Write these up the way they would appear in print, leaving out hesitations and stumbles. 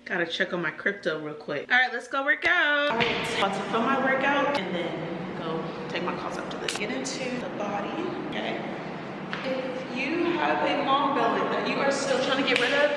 Gotta check on my crypto real quick. All right, let's go work out. All right, about to film my workout and then go take my calls after this. Get into the body, okay? If you have a mom belly that you are still trying to get rid of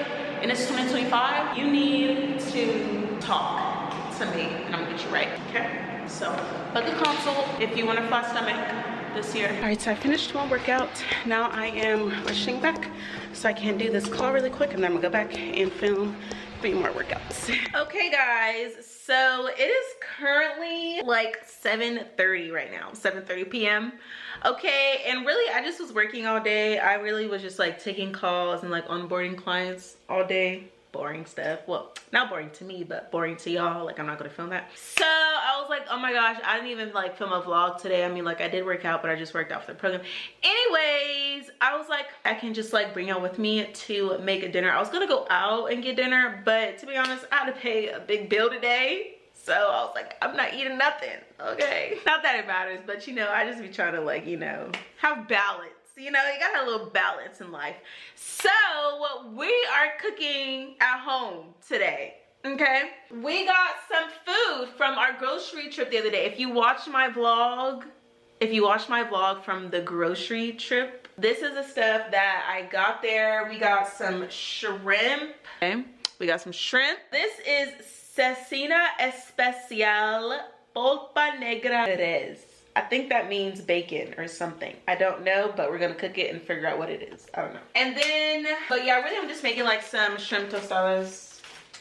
and it's 2025, you need to talk to me and I'm gonna get you right, okay? So, book a consult if you want a flat stomach this year. All right, so I finished my workout. Now I am rushing back so I can do this call really quick and then I'm gonna go back and film 3 more workouts. Okay guys, so it is currently like 7:30 right now, 7:30 p.m. Okay, and really I just was working all day. I really was just like taking calls and like onboarding clients all day. Boring stuff. Well, not boring to me, but boring to y'all. Like, I'm not gonna film that. So I was like, oh my gosh, I didn't even like film a vlog today. I mean, like, I did work out, but I just worked out for the program. Anyways, I was like, I can just like bring y'all with me to make a dinner. I was gonna go out and get dinner, but to be honest, I had to pay a big bill today. So I was like, I'm not eating nothing, okay? Not that it matters, but you know, I just be trying to like, you know, have balance. You know, you gotta have a little balance in life. So we are cooking at home today, okay? We got some food from our grocery trip the other day. If you watched my vlog from the grocery trip, this is the stuff that I got there. We got some shrimp, okay? We got some shrimp. This is cecina especial polpa negra res. I think that means bacon or something. I don't know, but we're gonna cook it and figure out what it is. I don't know. And then, but yeah, really I'm just making like some shrimp tostadas.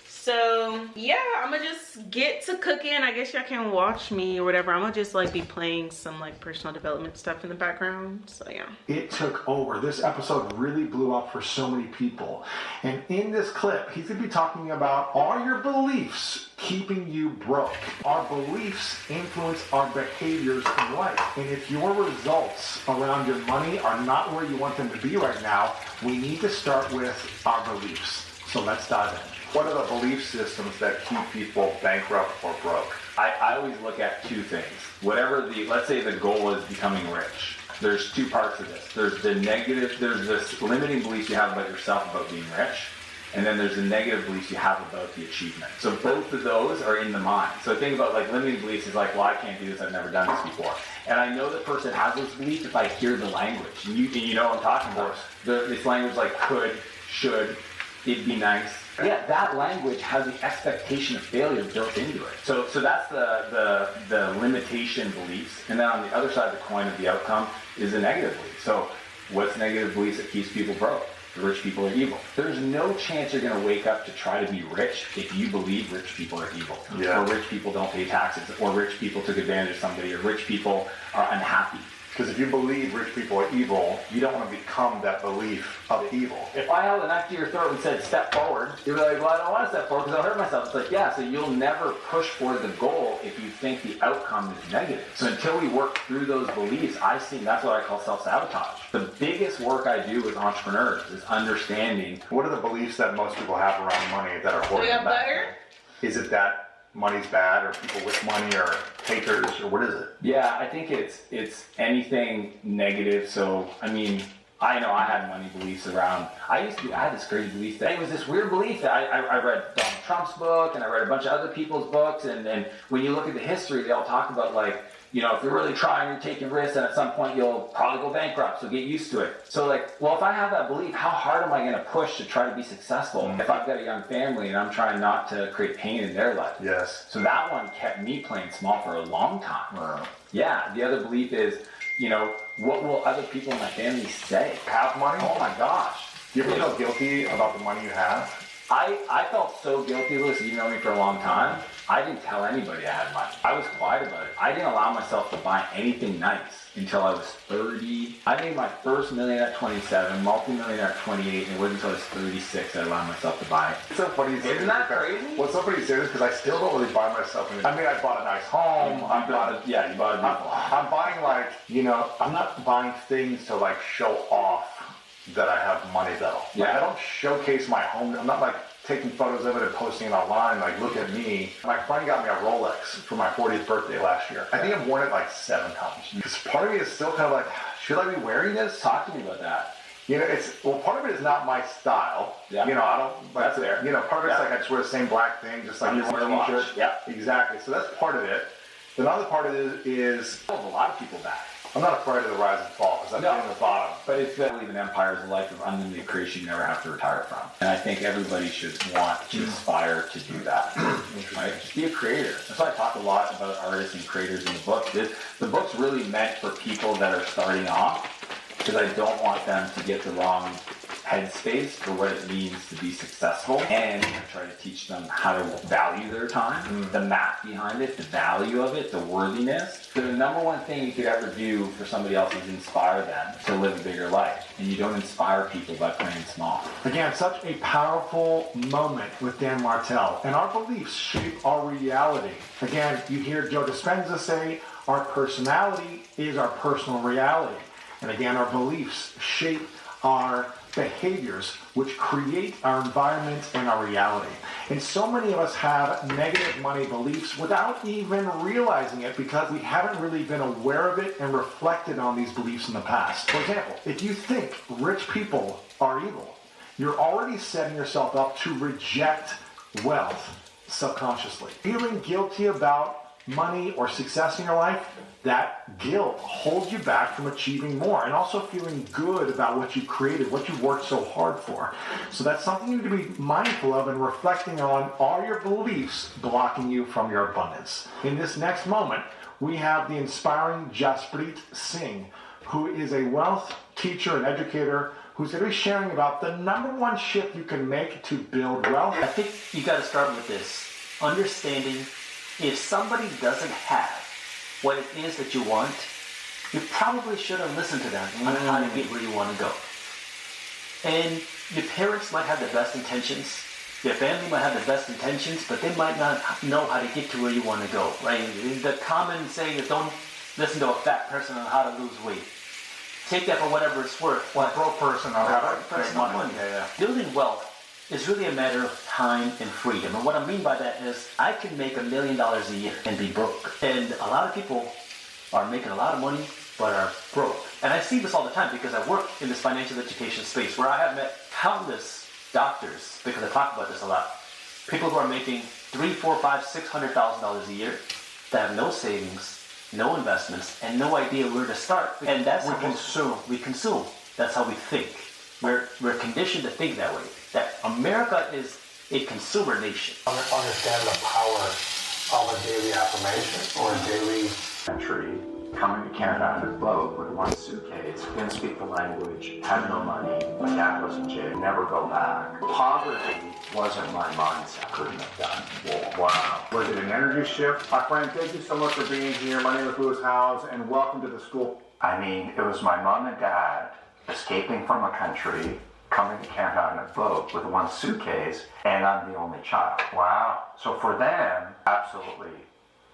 So yeah, I'm gonna just get to cooking. I guess y'all can watch me or whatever. I'm gonna just like be playing some like personal development stuff in the background. So yeah. It took over. This episode really blew up for so many people. And in this clip, he's gonna be talking about, are your beliefs keeping you broke? Our beliefs influence our behaviors in life. And if your results around your money are not where you want them to be right now, we need to start with our beliefs. So let's dive in. What are the belief systems that keep people bankrupt or broke? I always look at 2 things. Whatever let's say the goal is becoming rich. There's 2 parts of this. There's the negative, there's this limiting belief you have about yourself about being rich. And then there's the negative beliefs you have about the achievement. So both of those are in the mind. So think about like limiting beliefs is like, well, I can't do this, I've never done this before. And I know the person has those beliefs if I hear the language. And you know what I'm talking about. This language like could, should, it'd be nice. Yeah, that language has the expectation of failure built into it. So that's the limitation beliefs. And then on the other side of the coin of the outcome is the negative belief. So what's negative beliefs that keeps people broke? The rich people are evil. There's no chance you're going to wake up to try to be rich if you believe rich people are evil. Yeah. Or rich people don't pay taxes. Or rich people took advantage of somebody. Or rich people are unhappy. Because if you believe rich people are evil, you don't want to become that belief of evil. If I held a knife to your throat and said, step forward, you'd be like, well, I don't want to step forward because I'll hurt myself. It's like, yeah, so you'll never push for the goal if you think the outcome is negative. So until we work through those beliefs, that's what I call self-sabotage. The biggest work I do with entrepreneurs is understanding. What are the beliefs that most people have around money that are holding them back? Is it that money's bad, or people with money are takers, or what is it? Yeah, I think it's anything negative. So I mean, I know I had money beliefs around. I had this crazy belief that it was this weird belief that I read Donald Trump's book and I read a bunch of other people's books, and when you look at the history, they all talk about like, you know, if you're really trying, you're taking risks, and at some point you'll probably go bankrupt, so get used to it. So like, well, if I have that belief, how hard am I going to push to try to be successful if I've got a young family and I'm trying not to create pain in their life? Yes. So that one kept me playing small for a long time. Wow. Yeah, the other belief is, you know, what will other people in my family say? Have money? Oh my gosh. Do you ever feel guilty about the money you have? I felt so guilty, Lewis. You know me for a long time. I didn't tell anybody I had money. I was quiet about it. I didn't allow myself to buy anything nice until I was 30. I made my first million at 27, multi-millionaire at 28, and it wasn't until I was 36 that I allowed myself to buy it. It's so funny. Isn't that crazy? What's so funny is because I still don't really buy myself anything. I mean, I bought a nice home. You bought a beautiful home. I'm buying like, you know, I'm not buying things to like show off that I have money though. Yeah. Like, I don't showcase my home. I'm not like taking photos of it and posting it online, like, look at me. My friend got me a Rolex for my 40th birthday last year. I think I've worn it like 7 times. Because part of me is still kind of like, should I be wearing this? Talk to me about that. You know, part of it is not my style. Yeah. You know, I don't. That's fair. You know, part of it's like I just wear the same black thing, just like this t-shirt. Yeah. Exactly. So that's part of it. The other part of it is a lot of people back. I'm not afraid of the rise and fall because I'm in the bottom. But it's I believe an empire is a life of unlimited creation you never have to retire from. And I think everybody should want to aspire to do that. Right? Just be a creator. That's why I talk a lot about artists and creators in the book. The book's really meant for people that are starting off because I don't want them to get the wrong headspace for what it means to be successful, and I try to teach them how to value their time, the math behind it, the value of it, the worthiness. The number one thing you could ever do for somebody else is inspire them to live a bigger life, and you don't inspire people by playing small. Again, such a powerful moment with Dan Martell, and our beliefs shape our reality. Again, you hear Joe Dispenza say, our personality is our personal reality. And again, our beliefs shape our behaviors, which create our environment and our reality. And so many of us have negative money beliefs without even realizing it because we haven't really been aware of it and reflected on these beliefs in the past. For example, if you think rich people are evil, you're already setting yourself up to reject wealth subconsciously. Feeling guilty about money or success in your life, that guilt holds you back from achieving more, and also feeling good about what you created, what you worked so hard for. So that's something you need to be mindful of and reflecting on. Are your beliefs blocking you from your abundance? In this next moment, we have the inspiring Jaspreet Singh, who is a wealth teacher and educator who's going to be sharing about the number one shift you can make to build wealth. I think you got to start with this, understanding if somebody doesn't have what it is that you want, you probably shouldn't listen to them on how to get where you want to go. And your parents might have the best intentions, your family might have the best intentions, but they might not know how to get to where you want to go, right? The common saying is don't listen to a fat person on how to lose weight. Take that for whatever it's worth. Or a broke person on how to make money. Building wealth is really a matter of time and freedom. And what I mean by that is I can make $1 million a year and be broke. And a lot of people are making a lot of money but are broke. And I see this all the time because I work in this financial education space where I have met countless doctors, because I talk about this a lot. People who are making $300,000, $400,000, $500,000, $600,000 a year that have no savings, no investments, and no idea where to start. And that's how we consume. That's how we think. We're conditioned to think that way. That America is a consumer nation. Understand the power of a daily affirmation or a daily entry. Coming to Canada on a boat with one suitcase, didn't speak the language, had no money, my dad was in jail, never go back. Poverty wasn't my mindset, couldn't have done. Wow. Was it an energy shift? My friend, thank you so much for being here. My name is Lewis Howes, and welcome to the school. I mean, it was my mom and dad escaping from a country, coming to Canada on a boat with one suitcase, and I'm the only child. Wow. So for them, absolutely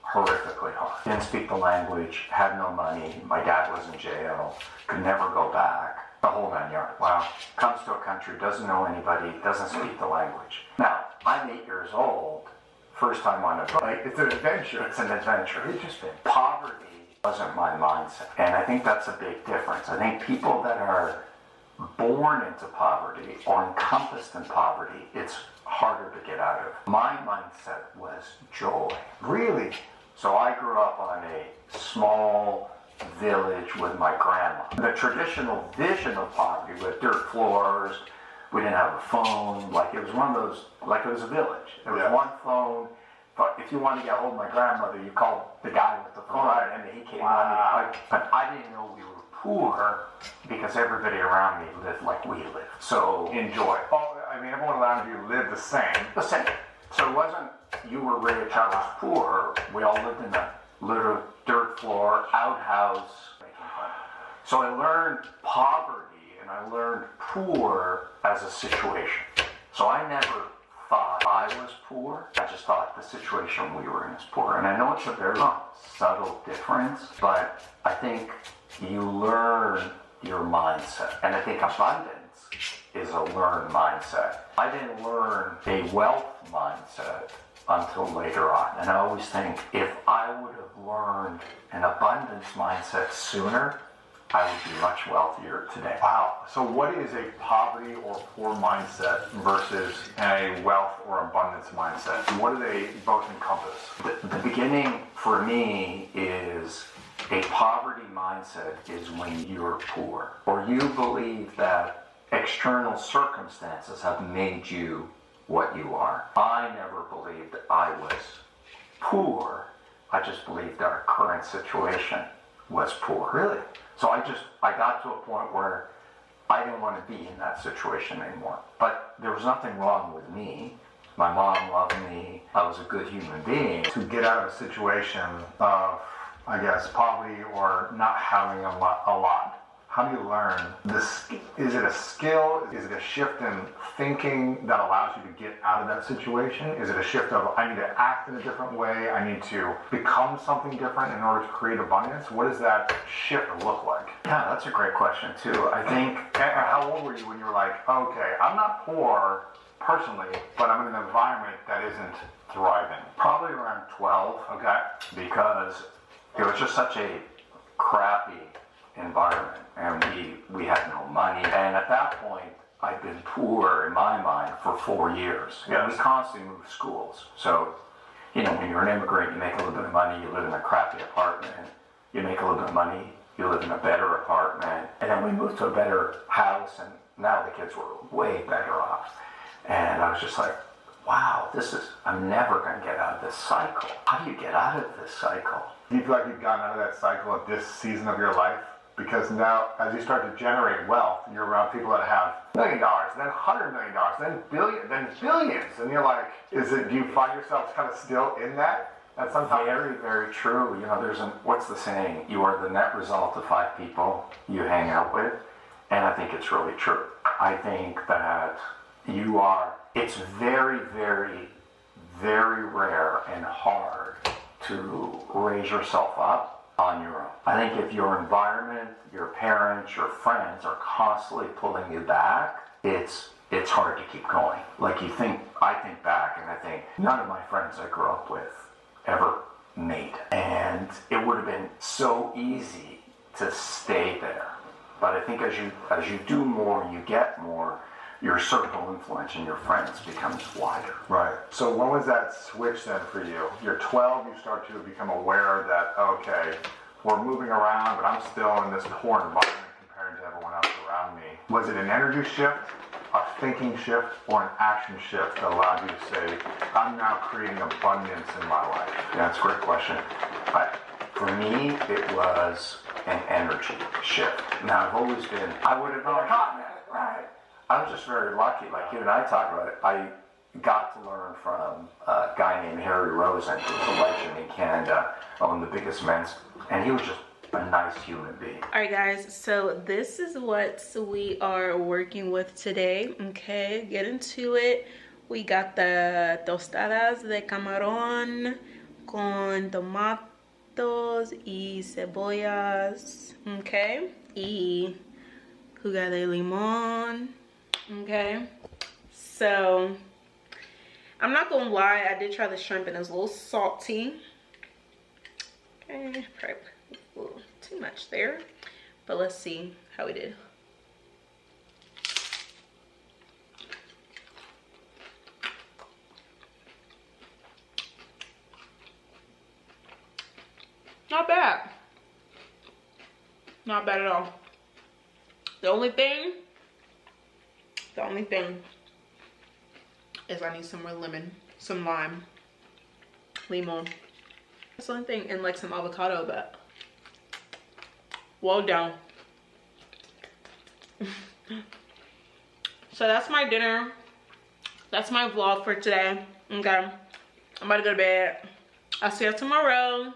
horrifically hard. Didn't speak the language, had no money, my dad was in jail, could never go back, the whole 9 yards. Wow. Comes to a country, doesn't know anybody, doesn't speak the language. Now, I'm 8 years old, first time on a boat. It's an adventure. It's an adventure. Interesting. Poverty wasn't my mindset. And I think that's a big difference. I think people that are born into poverty or encompassed in poverty, it's harder to get out of. My mindset was joy. Really? So I grew up on a small village with my grandma. The traditional vision of poverty with dirt floors, we didn't have a phone, like it was one of those, like it was a village. There was one phone, but if you wanted to get a hold of my grandmother, you called the guy with the phone, and he came on. But I didn't know we were poor because everybody around me lived like we lived. So enjoy. Oh, I mean, everyone around you lived the same. The same. So it wasn't you were rich, I was poor. We all lived in a little dirt floor outhouse. So I learned poverty and I learned poor as a situation. So I never thought I was poor. I just thought the situation we were in is poor. And I know it's a very subtle difference, but I think you learn your mindset. And I think abundance is a learned mindset. I didn't learn a wealth mindset until later on. And I always think if I would have learned an abundance mindset sooner, I would be much wealthier today. Wow. So what is a poverty or poor mindset versus a wealth or abundance mindset? What do they both encompass? The beginning for me is a poverty mindset is when you're poor, or you believe that external circumstances have made you what you are. I never believed I was poor. I just believed our current situation was poor. Really? So I got to a point where I didn't want to be in that situation anymore. But there was nothing wrong with me. My mom loved me. I was a good human being. To get out of a situation of, I guess, poverty or not having a lot, how do you learn this? Is it a skill? Is it a shift in thinking that allows you to get out of that situation? Is it a shift of, I need to act in a different way, I need to become something different in order to create abundance? What does that shift look like? Yeah, that's a great question too. I think, How old were you when you were like, okay, I'm not poor personally, but I'm in an environment that isn't thriving? probably around 12. Okay. Because it was just such a crappy environment, and we had no money. And at that point, I'd been poor in my mind for 4 years. Yes. We constantly moved schools. So, when you're an immigrant, you make a little bit of money, you live in a crappy apartment. You make a little bit of money, you live in a better apartment. And then we moved to a better house, and now the kids were way better off. And I was just like, wow, I'm never going to get out of this cycle. How do you get out of this cycle? Do you feel like you've gotten out of that cycle at this season of your life? Because now, as you start to generate wealth, you're around people that have $1 million, then $100 million, then billions, and you're like, do you find yourself kind of still in that? At some time? Very, very true. What's the saying? You are the net result of 5 people you hang out with, and I think it's really true. I think that it's very, very, very rare and hard to raise yourself up on your own. I think if your environment, your parents, your friends are constantly pulling you back, it's hard to keep going. Like I think back and I think none of my friends I grew up with ever made it. And it would have been so easy to stay there. But I think as you do more, you get more, your circle of influence and your friends becomes wider. Right. So when was that switch then for you? You're 12, you start to become aware that, okay, we're moving around, but I'm still in this poor environment compared to everyone else around me. Was it an energy shift, a thinking shift, or an action shift that allowed you to say, I'm now creating abundance in my life? Yeah, that's a great question. For me, it was an energy shift. Now, I've always been, I would have never gotten that, right? I was just very lucky, like you and I talked about it. I got to learn from a guy named Harry Rosen, who's a legend in Canada, owned the biggest men's, and he was just a nice human being. All right, guys, so this is what we are working with today. Okay, get into it. We got the tostadas de camarón con tomatos y cebollas, okay, y jugo de limón. Okay, so I'm not gonna lie, I did try the shrimp and it was a little salty. Okay, probably a little too much there, but let's see how we did. Not bad. Not bad at all. The only thing is I need some more lemon, some lime, limon. That's the only thing, and like some avocado, but well done. So that's my dinner. That's my vlog for today. Okay, I'm about to go to bed. I'll see you tomorrow.